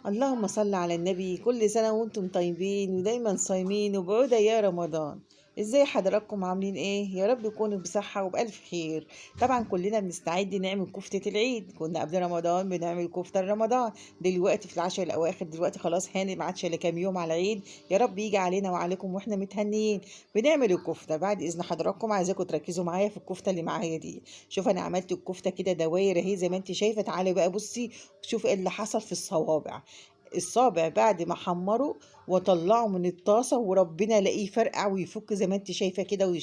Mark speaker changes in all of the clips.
Speaker 1: اللهم صل على النبي. كل سنة وانتم طيبين ودايما صايمين وبعودة يا رمضان. ازاي حضراتكم عاملين ايه؟ يا رب يكونوا بصحة وبألف خير. طبعا كلنا بنستعد نعمل كفتة العيد. كنا قبل رمضان بنعمل كفتة رمضان، دلوقتي في العشر الأواخر، دلوقتي خلاص هاني ما عادش إلا كام يوم على العيد. يا رب يجي علينا وعليكم واحنا متهنيين. بنعمل الكفتة. بعد إذن حضراتكم عايزاكم تركزوا معايا في الكفتة اللي معايا دي. شوف أنا عملت الكفتة كده دواير اهي زي ما انت شايفة. تعالي بقى بصي، شوف ايه اللي حصل في الصوابع. الصابع بعد ما حمره واطلعه من الطاسه وربنا الاقيه فرقع ويفك زي ما انت شايفه كده،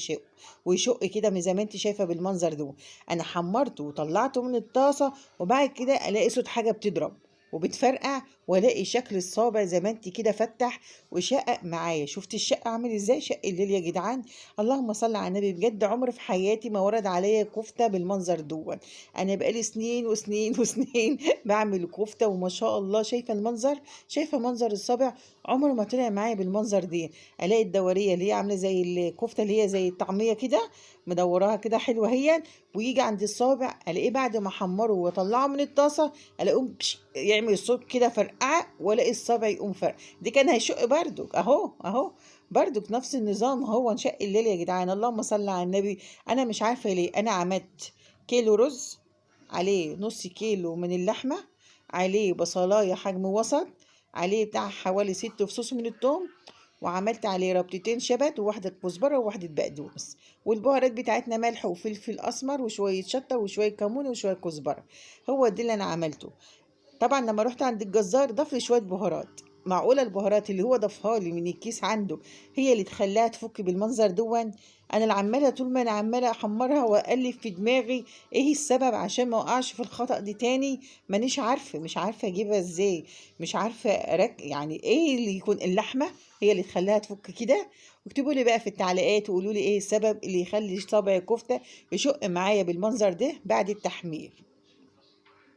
Speaker 1: ويشق كده من زي ما انت شايفه بالمنظر ده. انا حمرته وطلعته من الطاسه، وبعد كده الاقي صوت حاجه بتضرب وبتفرقع، والاقي شكل الصابع زي ما انت كده فتح وشقق معايا. شفت الشق عامل ازاي؟ شق الليل يا جدعان. اللهم صل على النبي. بجد عمر في حياتي ما ورد عليا كفته بالمنظر دوت. انا بقالي سنين وسنين وسنين بعمل كفته، وما شاء الله شايفه المنظر، شايفه منظر الصابع. عمره ما طلع معايا بالمنظر دي. الاقي الدوريه اللي هي عامله زي الكفته اللي هي زي الطعميه كده، مدوراها كده حلوه هي، ويجي عند الصابع الاقيه بعد ما احمره واطلعه من الطاسه الاقيه يعمل صوت كده فرقعه، والاقي الصابع يقوم فرق. دي كان هيشق بردك اهو اهو. بردك نفس النظام، هو نشق الليل يا جدعان. اللهم صل على النبي. انا مش عارفه ليه انا عملت كيلو رز، عليه نص كيلو من اللحمه، عليه بصلايه حجم وسط، عليه بتاع حوالي 6 فصوص من الثوم، وعملت عليه ربطتين شبت وواحدة كزبرة وواحدة بقدونس. والبهارات بتاعتنا ملح وفلفل أسمر وشوية شطة وشوية كمون وشوية كزبرة. هو ده اللي أنا عملته. طبعا لما رحت عند الجزار ضاف لي شويه بهارات. معقوله البهارات اللي هو ضافها لي من الكيس عنده هي اللي تخليها تفك بالمنظر دون؟ انا اللي عماله طول ما انا عماله احمرها واقلب في دماغي ايه السبب عشان ما اقعش في الخطأ دي تاني. مانيش عارفه، مش عارفه اجيبها ازاي. مش عارفه يعني ايه اللي يكون اللحمه هي اللي تخليها تفك كده. واكتبوا لي بقى في التعليقات وقولوا لي ايه السبب اللي يخلي صابع الكفته يشق معايا بالمنظر ده بعد التحمير.